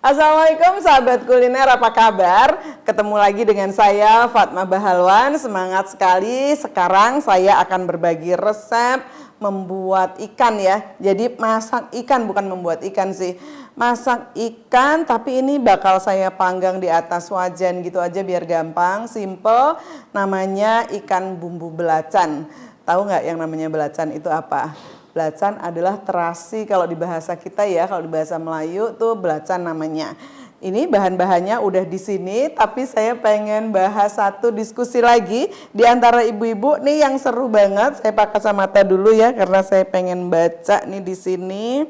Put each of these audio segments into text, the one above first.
Assalamualaikum sahabat kuliner, apa kabar? Ketemu lagi dengan saya Fatma Bahalwan, semangat sekali. Sekarang saya akan berbagi resep membuat ikan ya. Jadi masak ikan, bukan membuat ikan sih. Masak ikan, tapi ini bakal saya panggang di atas wajan gitu aja biar gampang, simple. Namanya ikan bumbu belacan. Tahu nggak yang namanya belacan itu apa? Belacan adalah terasi kalau di bahasa kita ya, kalau di bahasa Melayu tuh belacan namanya. Ini bahan-bahannya udah di sini, tapi saya pengen bahas satu diskusi lagi di antara ibu-ibu nih yang seru banget. Saya pakai kacamata dulu ya karena saya pengen baca nih di sini.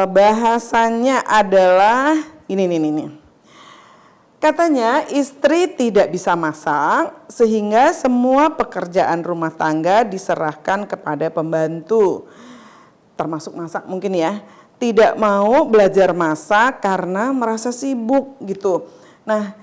Bahasannya adalah ini nih. Katanya istri tidak bisa masak sehingga semua pekerjaan rumah tangga diserahkan kepada pembantu. Termasuk masak mungkin ya. Tidak mau belajar masak karena merasa sibuk gitu. Nah,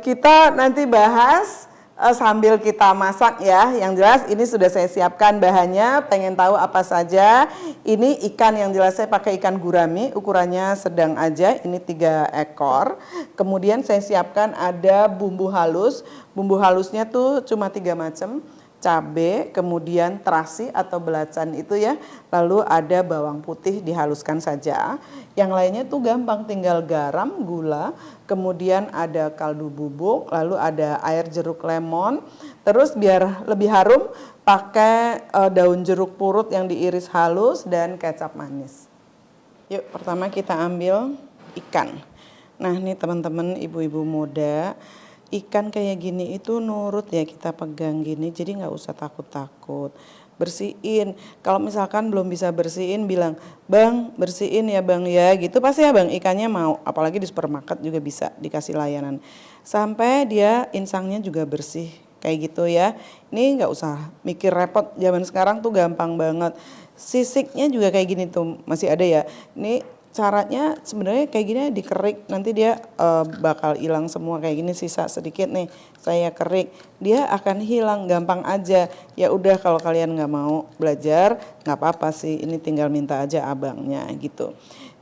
kita nanti bahas sambil kita masak ya. Yang jelas ini sudah saya siapkan bahannya. Pengen tahu apa saja? Ini ikan yang jelas saya pakai ikan gurami, ukurannya sedang aja. Ini 3 ekor. Kemudian saya siapkan ada bumbu halus. Bumbu halusnya tuh cuma 3 macam. Cabai, kemudian terasi atau belacan itu ya. Lalu ada bawang putih dihaluskan saja. Yang lainnya tuh gampang, tinggal garam, gula, kemudian ada kaldu bubuk, lalu ada air jeruk lemon. Terus biar lebih harum pakai daun jeruk purut yang diiris halus dan kecap manis. Yuk, pertama kita ambil ikan. Nah, ini teman-teman ibu-ibu muda, ikan kayak gini itu nurut ya, kita pegang gini, jadi nggak usah takut-takut. Bersihin, kalau misalkan belum bisa bersihin bilang, bang bersihin ya bang ya gitu, pasti ya bang ikannya mau. Apalagi di supermarket juga bisa dikasih layanan. Sampai dia insangnya juga bersih kayak gitu ya. Ini nggak usah mikir repot, zaman sekarang tuh gampang banget. Sisiknya juga kayak gini tuh masih ada ya. Ini caranya sebenarnya kayak gini dikerik, nanti dia bakal hilang semua kayak gini, sisa sedikit nih saya kerik, dia akan hilang gampang aja. Ya udah, kalau kalian nggak mau belajar nggak apa-apa sih, ini tinggal minta aja abangnya gitu.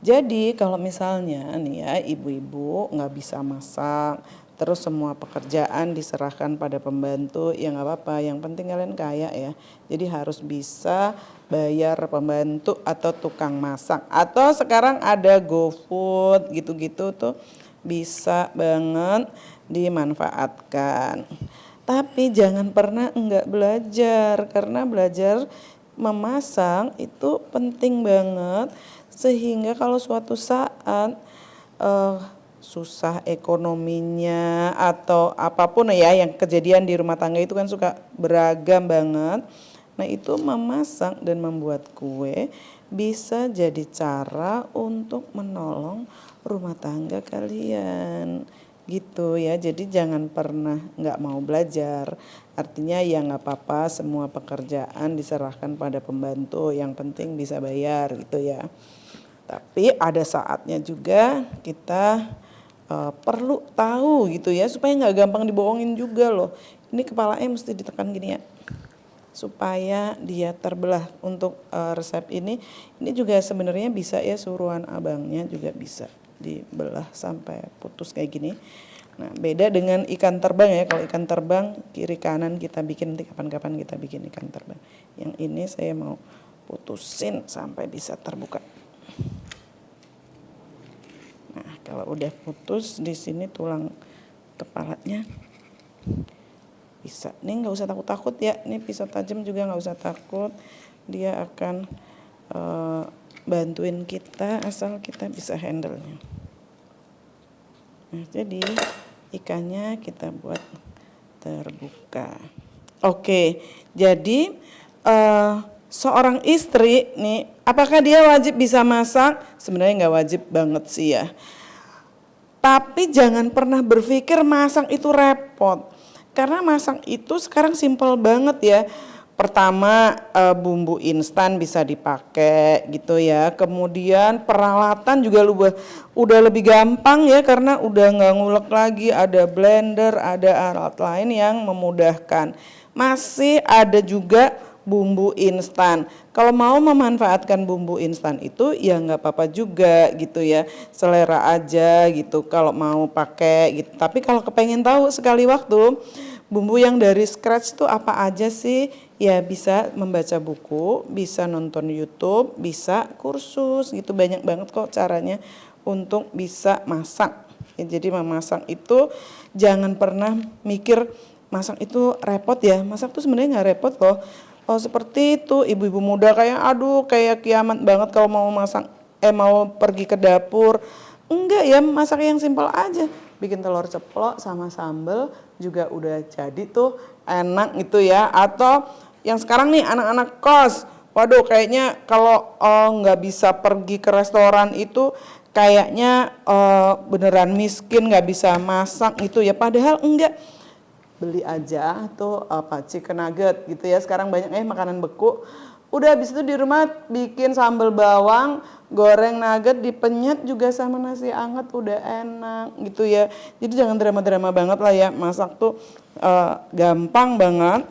Jadi kalau misalnya nih ya ibu-ibu nggak bisa masak, terus semua pekerjaan diserahkan pada pembantu, ya nggak apa-apa, yang penting kalian kaya ya. Jadi harus bisa bayar pembantu atau tukang masak. Atau sekarang ada GoFood gitu-gitu tuh bisa banget dimanfaatkan. Tapi jangan pernah enggak belajar, karena belajar memasak itu penting banget. Sehingga kalau suatu saat susah ekonominya atau apapun ya yang kejadian di rumah tangga itu kan suka beragam banget. Nah, itu memasak dan membuat kue bisa jadi cara untuk menolong rumah tangga kalian gitu ya. Jadi jangan pernah nggak mau belajar. Artinya ya nggak apa-apa, semua pekerjaan diserahkan pada pembantu, yang penting bisa bayar gitu ya. Tapi ada saatnya juga kita perlu tahu gitu ya, supaya nggak gampang dibohongin juga loh. Ini kepalanya mesti ditekan gini ya, supaya dia terbelah. Untuk resep ini juga sebenarnya bisa ya, suruhan abangnya juga bisa dibelah sampai putus kayak gini. Nah, beda dengan ikan terbang ya. Kalau ikan terbang kiri kanan kita bikin, nanti kapan-kapan kita bikin ikan terbang. Yang ini saya mau putusin sampai bisa terbuka. Nah, kalau udah putus di sini tulang kepalanya bisa. Ini nggak usah takut-takut ya. Ini pisau tajam juga nggak usah takut. Dia akan bantuin kita asal kita bisa handle-nya. Nah, jadi ikannya kita buat terbuka. Oke, jadi seorang istri nih, apakah dia wajib bisa masak? Sebenarnya nggak wajib banget sih ya. Tapi jangan pernah berpikir masak itu repot. Karena masak itu sekarang simple banget ya. Pertama bumbu instan bisa dipakai gitu ya. Kemudian peralatan juga udah lebih gampang ya, karena udah nggak ngulek lagi. Ada blender, ada alat lain yang memudahkan. Masih ada juga bumbu instan. Kalau mau memanfaatkan bumbu instan itu ya nggak apa-apa juga gitu ya, selera aja gitu kalau mau pakai gitu. Tapi kalau kepengen tahu sekali waktu bumbu yang dari scratch tuh apa aja sih, ya bisa membaca buku, bisa nonton YouTube, bisa kursus gitu, banyak banget kok caranya untuk bisa masak. Ya, jadi memasak itu jangan pernah mikir masak itu repot ya. Masak tuh sebenarnya nggak repot loh. Oh seperti itu ibu-ibu muda kayak aduh kayak kiamat banget kalau mau masak mau pergi ke dapur. Enggak ya, masak yang simpel aja. Bikin telur ceplok sama sambal juga udah jadi tuh enak gitu ya. Atau yang sekarang nih anak-anak kos. Waduh kayaknya kalau nggak bisa pergi ke restoran itu kayaknya beneran miskin nggak bisa masak gitu ya, padahal enggak, beli aja tuh apa chicken nugget gitu ya, sekarang banyak makanan beku, udah habis itu di rumah bikin sambal bawang, goreng nugget, dipenyet juga sama nasi anget udah enak gitu ya. Jadi jangan drama-drama banget lah ya, masak tuh gampang banget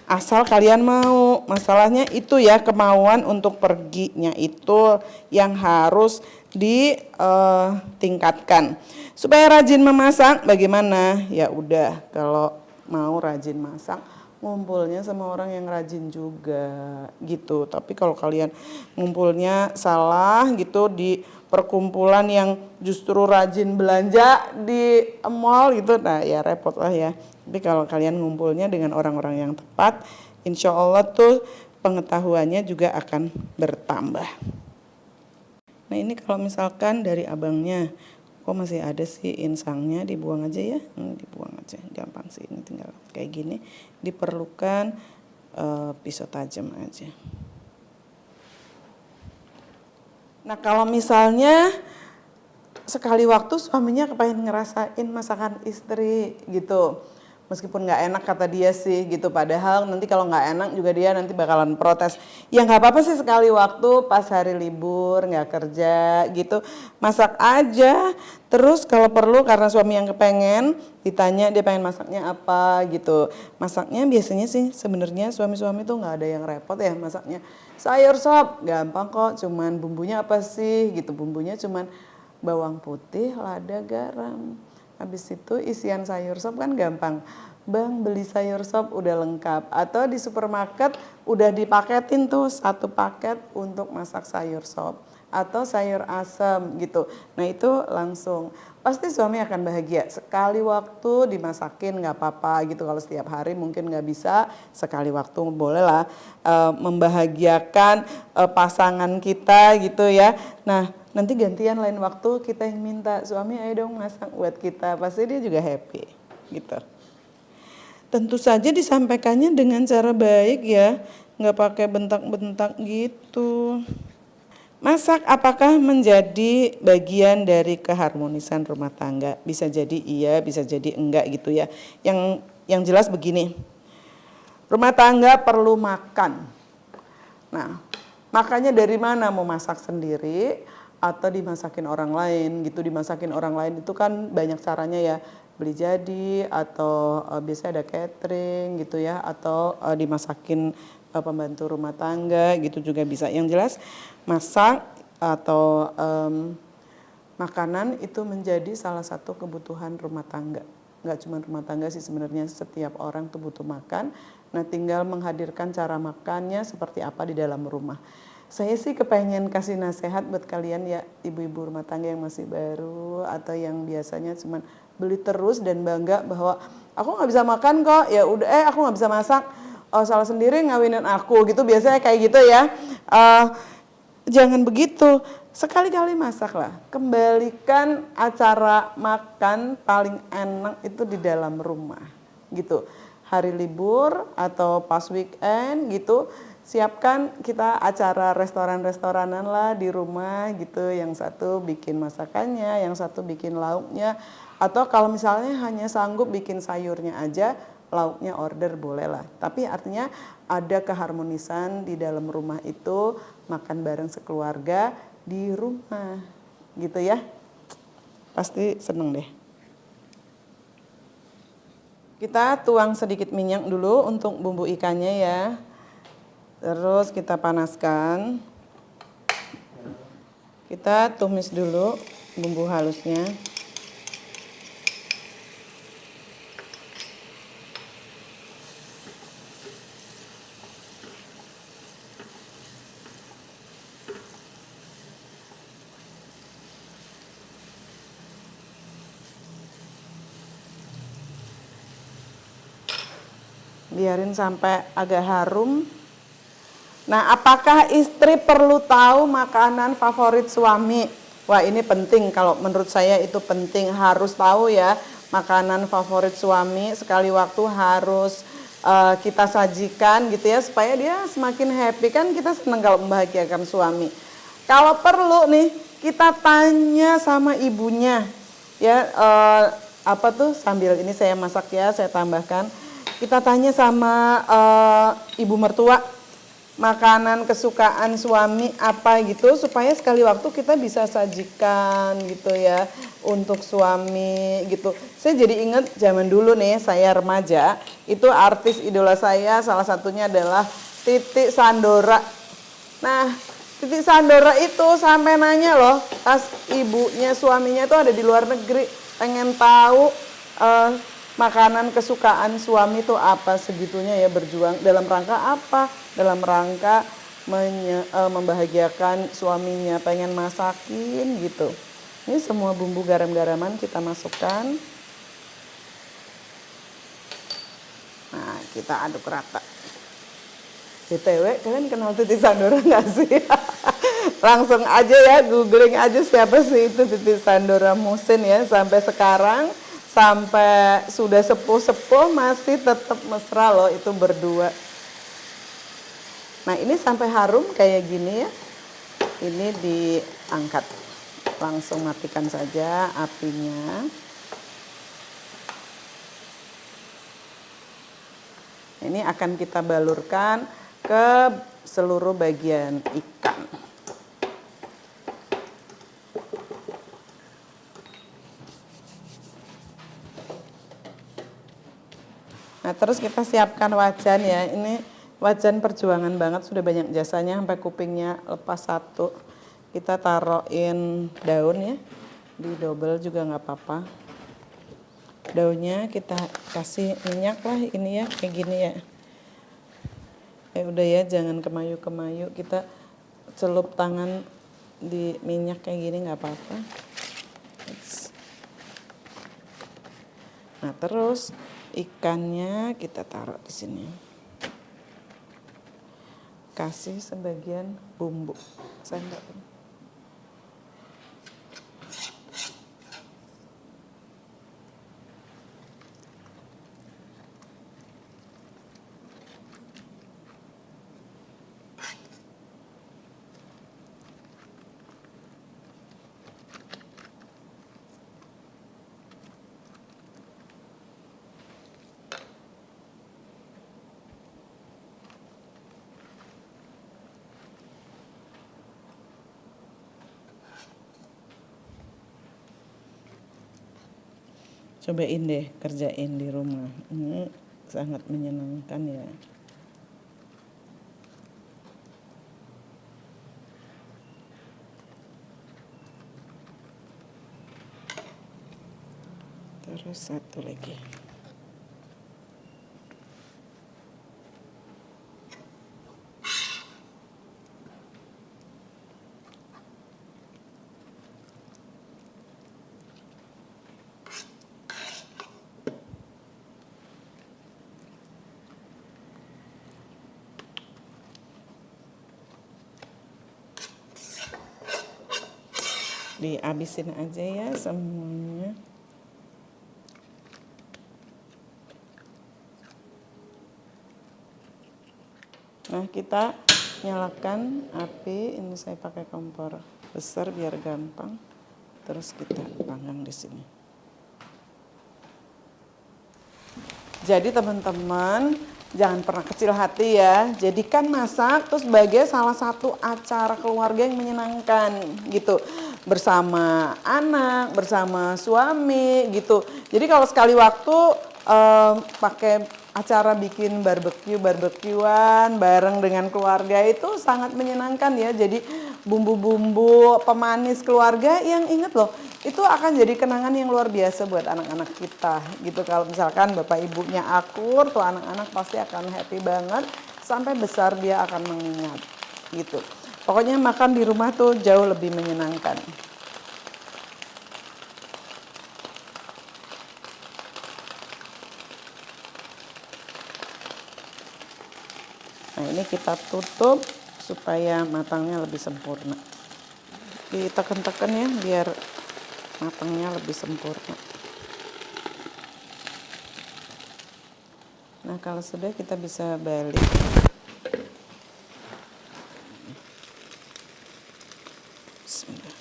asal kalian mau. Masalahnya itu ya, kemauan untuk perginya itu yang harus ditingkatkan. Supaya rajin memasak bagaimana? Ya udah, kalau mau rajin masak ngumpulnya sama orang yang rajin juga gitu. Tapi kalau kalian ngumpulnya salah gitu di perkumpulan yang justru rajin belanja di mall gitu, nah ya repot lah ya. Tapi kalau kalian ngumpulnya dengan orang-orang yang tepat, insya Allah tuh pengetahuannya juga akan bertambah. Nah ini kalau misalkan dari abangnya, kok masih ada sih insangnya, dibuang aja ya, dibuang aja, gampang sih, ini tinggal kayak gini, diperlukan pisau tajam aja. Nah kalau misalnya sekali waktu suaminya kepengen ngerasain masakan istri gitu, meskipun nggak enak kata dia sih gitu, padahal nanti kalau nggak enak juga dia nanti bakalan protes. Ya nggak apa-apa sih, sekali waktu pas hari libur nggak kerja gitu masak aja. Terus kalau perlu karena suami yang kepengen ditanya dia pengen masaknya apa gitu, masaknya biasanya sih sebenarnya suami-suami tuh nggak ada yang repot ya masaknya. Sayur sop gampang kok, cuman bumbunya apa sih gitu, bumbunya cuman bawang putih, lada, garam. Habis itu isian sayur sop kan gampang. Bang beli sayur sop udah lengkap. Atau di supermarket udah dipaketin tuh satu paket untuk masak sayur sop. Atau sayur asam gitu. Nah itu langsung. Pasti suami akan bahagia. Sekali waktu dimasakin gak apa-apa gitu. Kalau setiap hari mungkin gak bisa. Sekali waktu bolehlah membahagiakan pasangan kita gitu ya. Nah nanti gantian lain waktu kita yang minta, suami ayo dong masak buat kita, pasti dia juga happy gitu. Tentu saja disampaikannya dengan cara baik ya, nggak pakai bentak-bentak gitu. Masak apakah menjadi bagian dari keharmonisan rumah tangga? Bisa jadi iya, bisa jadi enggak gitu ya. Yang jelas begini, rumah tangga perlu makan. Nah, makannya dari mana? Mau masak sendiri atau dimasakin orang lain gitu. Dimasakin orang lain itu kan banyak caranya ya, beli jadi atau biasanya ada catering gitu ya, atau dimasakin pembantu rumah tangga gitu juga bisa. Yang jelas masak atau makanan itu menjadi salah satu kebutuhan rumah tangga. Nggak cuma rumah tangga sih sebenarnya, setiap orang tuh butuh makan. Nah tinggal menghadirkan cara makannya seperti apa di dalam rumah. Saya sih kepengen kasih nasihat buat kalian ya, ibu-ibu rumah tangga yang masih baru atau yang biasanya cuma beli terus dan bangga bahwa aku nggak bisa makan kok, ya udah aku nggak bisa masak, salah sendiri ngawinin aku gitu, biasanya kayak gitu ya. Jangan begitu, sekali-kali masaklah. Kembalikan acara makan paling enak itu di dalam rumah gitu. Hari libur atau pas weekend gitu, siapkan kita acara restoran-restoranan lah di rumah gitu. Yang satu bikin masakannya, yang satu bikin lauknya. Atau kalau misalnya hanya sanggup bikin sayurnya aja, lauknya order boleh lah. Tapi artinya ada keharmonisan di dalam rumah itu, makan bareng sekeluarga di rumah gitu ya. Pasti seneng deh. Kita tuang sedikit minyak dulu untuk bumbu ikannya ya. Terus kita panaskan. Kita tumis dulu bumbu halusnya. Biarin sampai agak harum. Nah, apakah istri perlu tahu makanan favorit suami? Wah, ini penting, kalau menurut saya itu penting, harus tahu ya makanan favorit suami. Sekali waktu harus kita sajikan gitu ya, supaya dia semakin happy. Kan kita senang kalau membahagiakan suami. Kalau perlu nih, kita tanya sama ibunya ya, apa tuh, sambil ini saya masak ya, saya tambahkan. Kita tanya sama ibu mertua, makanan kesukaan suami apa gitu, supaya sekali waktu kita bisa sajikan gitu ya untuk suami gitu. Saya jadi ingat zaman dulu nih, saya remaja, itu artis idola saya salah satunya adalah Titik Sandora. Nah, Titik Sandora itu sampai nanya loh, pas ibunya suaminya itu ada di luar negeri, pengen tahu makanan kesukaan suami itu apa, segitunya ya berjuang. Dalam rangka apa? Dalam rangka membahagiakan suaminya, pengen masakin gitu. Ini semua bumbu garam-garaman kita masukkan. Nah, kita aduk rata. BTW, kalian kenal Titik Sandora nggak sih? Langsung aja ya, googling aja siapa sih itu Titik Sandora Musin ya. Sampai sekarang, sampai sudah sepuh-sepuh masih tetap mesra loh itu berdua. Nah, ini sampai harum kayak gini ya. Ini diangkat. Langsung matikan saja apinya. Ini akan kita balurkan ke seluruh bagian ikan. Nah, terus kita siapkan wajan ya. Ini wajan perjuangan banget, sudah banyak jasanya sampai kupingnya lepas satu. Kita taruhin daun ya, di double juga nggak apa-apa. Daunnya kita kasih minyak lah ini ya, kayak gini ya. Udah ya, jangan kemayu-kemayu, kita celup tangan di minyak kayak gini nggak apa-apa. Nah, terus ikannya kita taruh di sini. Kasih sebagian bumbu. Saya enggak. Cobain deh, kerjain di rumah. Ini sangat menyenangkan ya. Terus satu lagi. Dihabisin aja ya semuanya. Nah, kita nyalakan api. Ini saya pakai kompor besar biar gampang. Terus kita panggang di sini. Jadi teman-teman, jangan pernah kecil hati ya. Jadikan masak terus sebagai salah satu acara keluarga yang menyenangkan gitu. Bersama anak, bersama suami gitu. Jadi kalau sekali waktu pakai acara bikin barbekyuan bareng dengan keluarga itu sangat menyenangkan ya. Jadi bumbu-bumbu pemanis keluarga yang inget loh, itu akan jadi kenangan yang luar biasa buat anak-anak kita gitu. Kalau misalkan bapak ibunya akur tuh anak-anak pasti akan happy banget, sampai besar dia akan mengingat gitu. Pokoknya makan di rumah tuh jauh lebih menyenangkan. Nah ini kita tutup supaya matangnya lebih sempurna. Ditekan-tekan ya biar matangnya lebih sempurna. Nah kalau sudah kita bisa balik. Bismillah.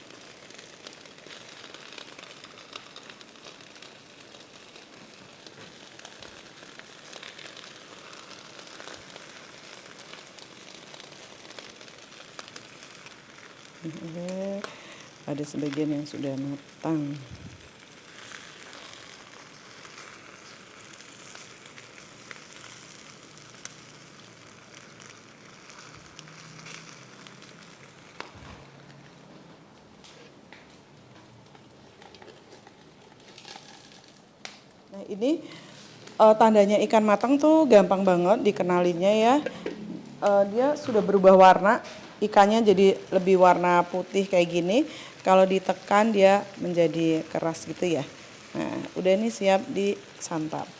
Ada sebagian yang sudah matang. Nah ini tandanya ikan matang tuh gampang banget dikenalinnya ya. Dia sudah berubah warna, ikannya jadi lebih warna putih kayak gini. Kalau ditekan dia menjadi keras gitu ya. Nah udah ini siap disantap.